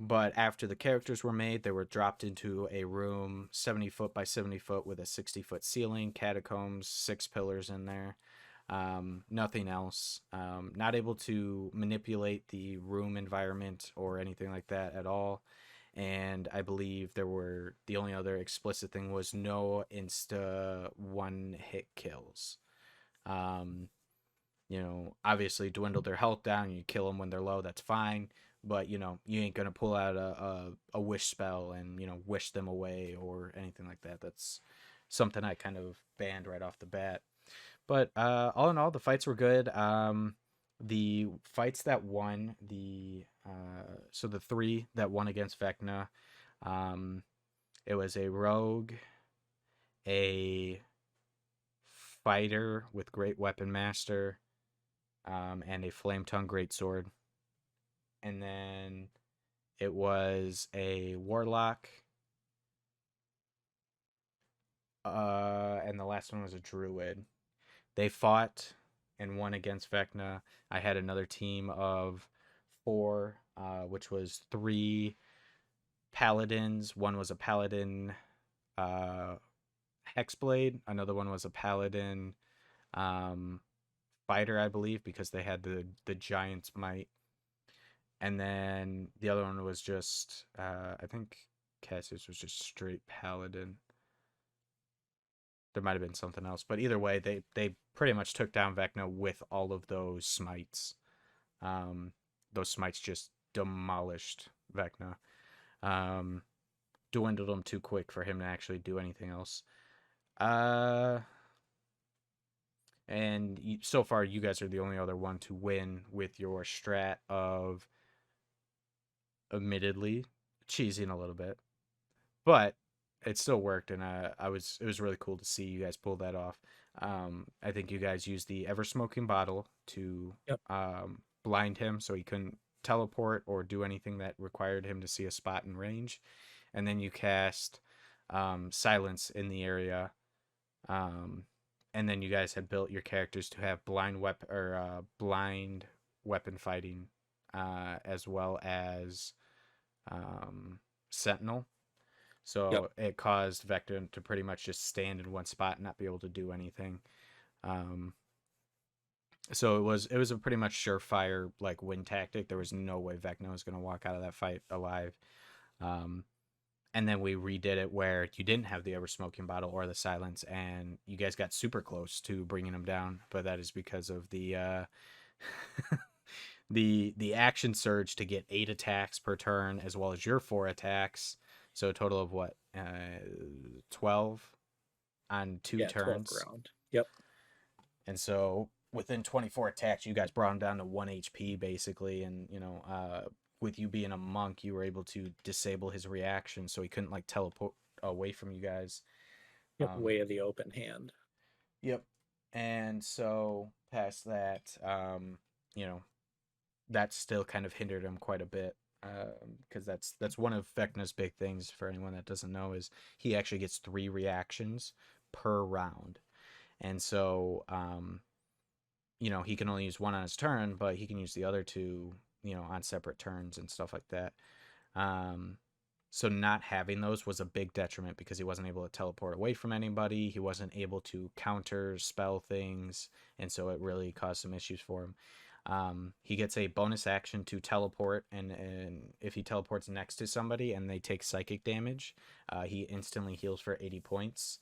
but after the characters were made, they were dropped into a room 70 foot by 70 foot with a 60-foot ceiling, catacombs, 6 pillars in there. Nothing else. Not able to manipulate the room environment or anything like that at all. And I believe the only other explicit thing was no insta one hit kills. Um, obviously dwindle their health down. You kill them when they're low, that's fine. But you ain't gonna pull out a wish spell and wish them away or anything like that. That's something I kind of banned right off the bat. But all in all, the fights were good. The fights that won so the 3 that won against Vecna, um, it was a rogue, a fighter with great weapon master, and a flame tongue greatsword. And then it was a warlock, and the last one was a druid. They fought and won against Vecna. I had another team of 4, which was 3 paladins. One was a paladin uh, hexblade. Another one was a paladin um, fighter, I believe, because they had the giant's might. And then the other one was just I think Cassius was just straight paladin. There might have been something else, but either way, they pretty much took down Vecna with all of those smites. Um, those smites just demolished Vecna. Um, Dwindled him too quick for him to actually do anything else. Uh, and so far, you guys are the only other one to win with your strat of, admittedly, cheesing a little bit, but it still worked, and it was really cool to see you guys pull that off. I think you guys used the ever smoking bottle to Yep. blind him so he couldn't teleport or do anything that required him to see a spot in range, and then you cast silence in the area. Um, and then you guys had built your characters to have blind weapon fighting, as well as sentinel. Yep. So it caused Vector to pretty much just stand in one spot and not be able to do anything. Um, so it was a pretty much surefire like win tactic. There was no way Vecna was going to walk out of that fight alive. Um, and then we redid it where you didn't have the ever smoking bottle or the silence, and you guys got super close to bringing him down. But that is because of the the action surge to get 8 attacks per turn as well as your 4 attacks. So a total of what, 12 on two Yeah, 12th turns. round. Yep. And so within 24 attacks, you guys brought him down to 1 HP basically. And with you being a monk, you were able to disable his reaction, so he couldn't like teleport away from you guys. Yep. Um, Way of the open hand. yep. And so past that, you know, that still kind of hindered him quite a bit, because that's one of Vecna's big things. For anyone that doesn't know, is he actually gets 3 reactions per round, and so he can only use one on his turn, but he can use the other 2, on separate turns and stuff like that. Um, so not having those was a big detriment because he wasn't able to teleport away from anybody. He wasn't able to counter spell things, and so it really caused some issues for him. He gets a bonus action to teleport, and if he teleports next to somebody and they take psychic damage, he instantly heals for 80 points.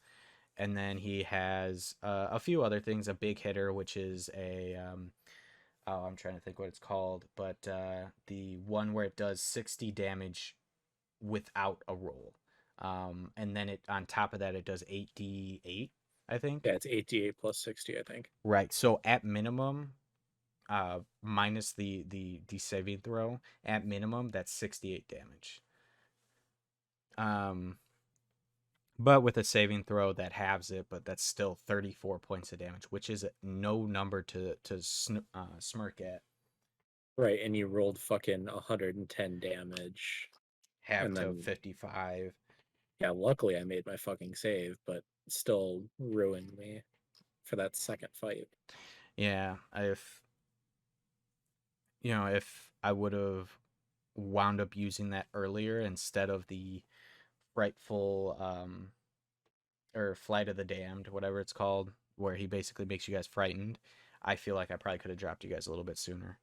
and then he has a few other things. A big hitter, which is a oh, I'm trying to think what it's called, but the one where it does 60 damage without a roll. And then it on top of that it does 8d8, I think. Yeah, it's 8d8 plus 60, I think. Right. So at minimum, minus the saving throw, at minimum that's 68 damage. Um, but with a saving throw that halves it, but that's still 34 points of damage, which is no number to smirk at. Right, and you rolled fucking 110 damage. Half And to then, 55. yeah, luckily I made my fucking save, but still ruined me for that second fight. Yeah, if I would have wound up using that earlier instead of the frightful or Flight of the Damned, whatever it's called, where he basically makes you guys frightened, I feel like I probably could have dropped you guys a little bit sooner.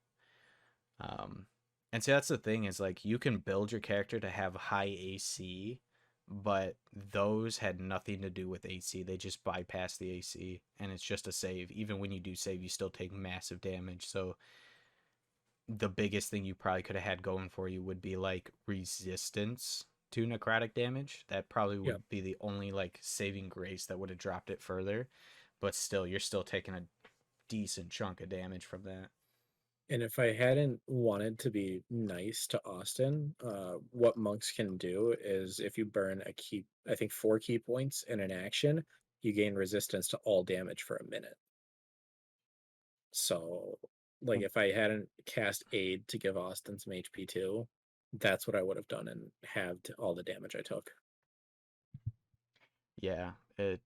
Um, and see, that's the thing is like you can build your character to have high AC, but those had nothing to do with AC. They just bypass the AC, and it's just a save. Even when you do save, you still take massive damage. So the biggest thing you probably could have had going for you would be like resistance to necrotic damage. That probably Yeah. would be the only like saving grace that would have dropped it further. But still, you're still taking a decent chunk of damage from that. And if I hadn't wanted to be nice to Austin, what monks can do is if you burn a key, I think 4 key points in an action, you gain resistance to all damage for a minute. So, like, if I hadn't cast Aid to give Austin some HP too, that's what I would have done and halved all the damage I took. Yeah, it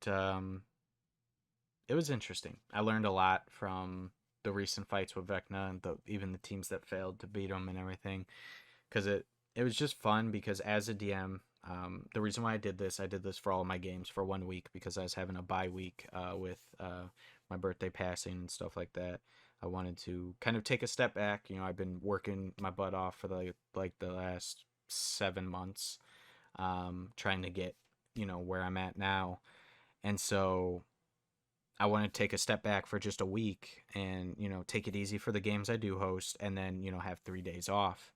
was interesting. I learned a lot from the recent fights with Vecna and even the teams that failed to beat him and everything. Because it was just fun. Because as a DM, the reason why I did this for all of my games for 1 week because I was having a bye week with my birthday passing and stuff like that. I wanted to kind of take a step back. I've been working my butt off for the last 7 months, trying to get where I'm at now, and so I want to take a step back for just a week and take it easy for the games I do host, and then have 3 days off.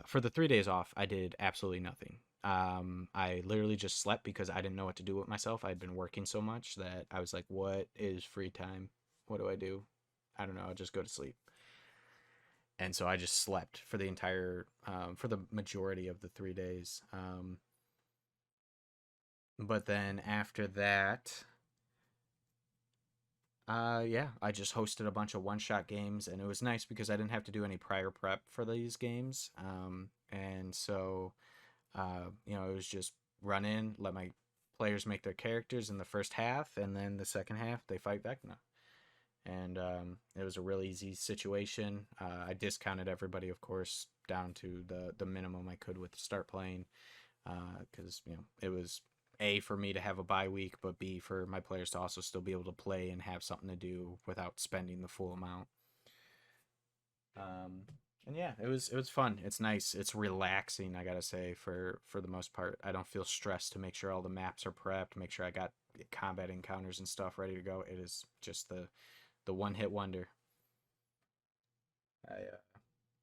For the 3 days off, I did absolutely nothing. I literally just slept because I didn't know what to do with myself. I'd been working so much that I was like, "What is free time? What do I do? I don't know. I'll just go to sleep." And so I just slept for for the majority of the 3 days. But then after that, yeah, I just hosted a bunch of one-shot games, and it was nice because I didn't have to do any prior prep for these games. And so, it was just run in, let my players make their characters in the first half, and then the second half they fight Vecna. And it was a really easy situation. I discounted everybody, of course, down to the minimum I could with start playing, because it was A, for me to have a bye week, but B, for my players to also still be able to play and have something to do without spending the full amount. Um, and yeah, it was fun. It's nice. It's relaxing. I gotta say, for the most part, I don't feel stressed to make sure all the maps are prepped, make sure I got combat encounters and stuff ready to go. It is just the one hit wonder.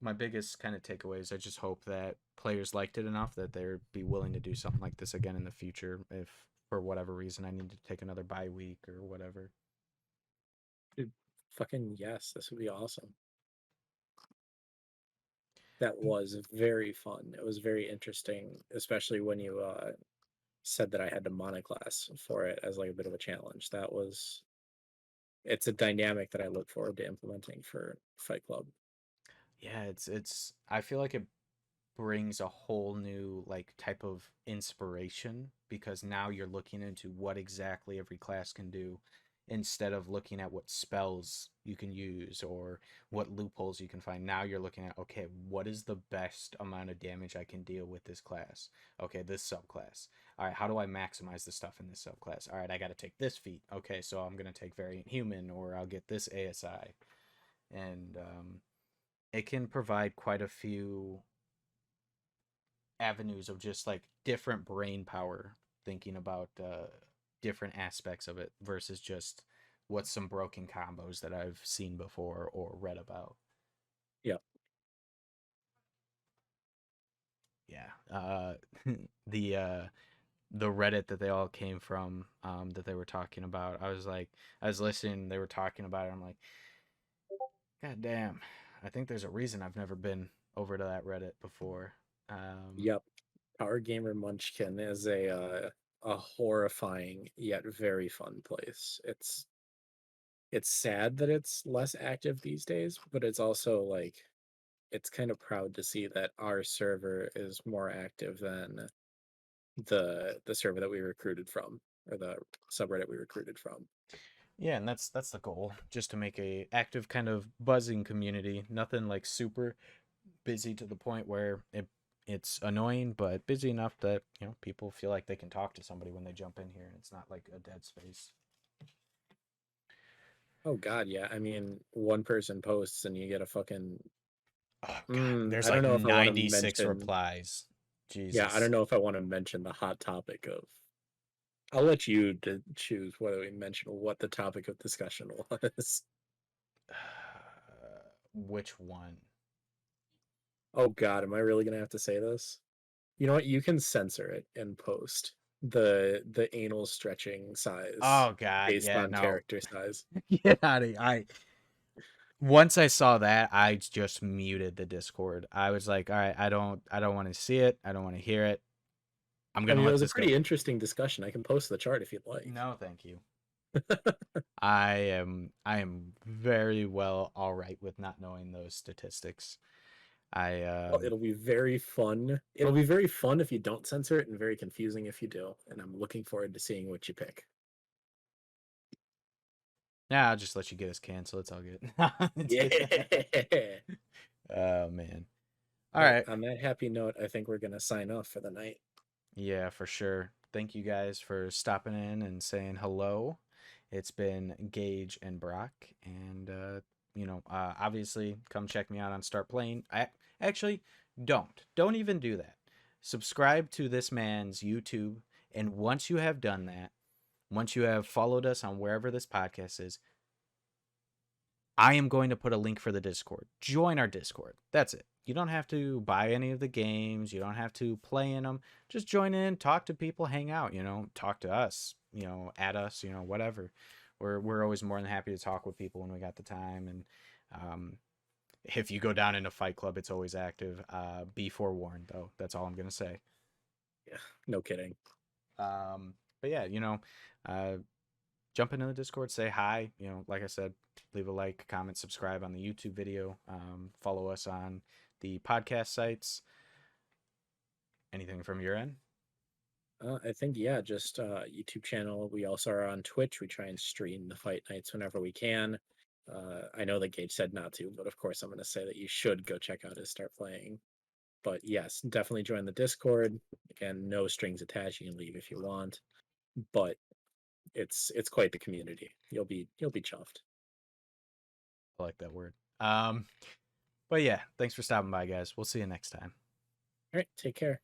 My biggest kind of takeaways, I just hope that players liked it enough that they'd be willing to do something like this again in the future if for whatever reason I need to take another bye week or whatever. Dude, fucking yes, this would be awesome. That was very fun. It was very interesting, especially when you said that I had to monoclass for it as like a bit of a challenge. It's a dynamic that I look forward to implementing for Fight Club. Yeah, it's I feel like it brings a whole new like type of inspiration because now you're looking into what exactly every class can do instead of looking at what spells you can use or what loopholes you can find. Now you're looking at, okay, what is the best amount of damage I can deal with this class? Okay, this subclass. All right, how do I maximize the stuff in this subclass? All right, I got to take this feat. Okay, so I'm going to take variant human or I'll get this ASI. And it can provide quite a few avenues of just like different brain power thinking about different aspects of it versus just what's some broken combos that I've seen before or read about. Yep. Yeah. The the Reddit that they all came from, that they were talking about. I was like, I was listening, they were talking about it. I'm like, God damn. I think there's a reason I've never been over to that Reddit before. Um, Yep. Power Gamer Munchkin is a horrifying yet very fun place. It's sad that it's less active these days, but it's also like it's kind of proud to see that our server is more active than the server that we recruited from, or the subreddit we recruited from. yeah, and that's the goal, just to make a active kind of buzzing community. Nothing like super busy to the point where it's annoying, but busy enough that people feel like they can talk to somebody when they jump in here, and it's not like a dead space. Oh God, yeah. I mean, one person posts and you get a fucking. Oh god, there's I don't like know if I want to 96 mention. replies. Yeah, I don't Jesus. know if I want to mention the hot topic of. I'll let you choose whether we mention what the topic of discussion was. Which one? Oh God, am I really gonna have to say this? You know what? You can censor it and post the anal stretching size Oh god, based yeah, on no. character size. Get out of here. I Once I saw that, I just muted the Discord. I was like, all right, I don't want to see it. I don't want to hear it. I'm I gonna mean, it let was a this go. pretty interesting discussion. I can post the chart if you'd like. No, thank you. I am very well all right with not knowing those statistics. I Well, it'll be very fun. It'll be very fun if you don't censor it, and very confusing if you do. And I'm looking forward to seeing what you pick. Yeah, I'll just let you get us canceled. It's all good. Yeah. Oh man. All Well, right. on that happy note, I think we're gonna sign off for the night. Yeah, for sure. Thank you guys for stopping in and saying hello. It's been Gage and Brock, and obviously, come check me out on Start Playing. I actually don't even do that. Subscribe to this man's YouTube, and once you have done that, once you have followed us on wherever this podcast is, I am going to put a link for the Discord. Join our Discord. That's it. You don't have to buy any of the games. You don't have to play in them. Just join in, talk to people, hang out, talk to us, at us, whatever. We're always more than happy to talk with people when we got the time. And um, if you go down in a fight club, it's always active. Be forewarned, though. That's all I'm going to say. Yeah, no kidding. But yeah, uh, jump into the Discord, say hi. Like I said, leave a like, comment, subscribe on the YouTube video. Follow us on the podcast sites. Anything from your end? I think yeah, just YouTube channel. We also are on Twitch. We try and stream the fight nights whenever we can. I know that Gage said not to, but of course I'm going to say that you should go check out his Start Playing. But yes, definitely join the Discord. Again, no strings attached. You can leave if you want, but it's quite the community. You'll be chuffed. I like that word. But yeah, thanks for stopping by, guys. We'll see you next time. All right, take care.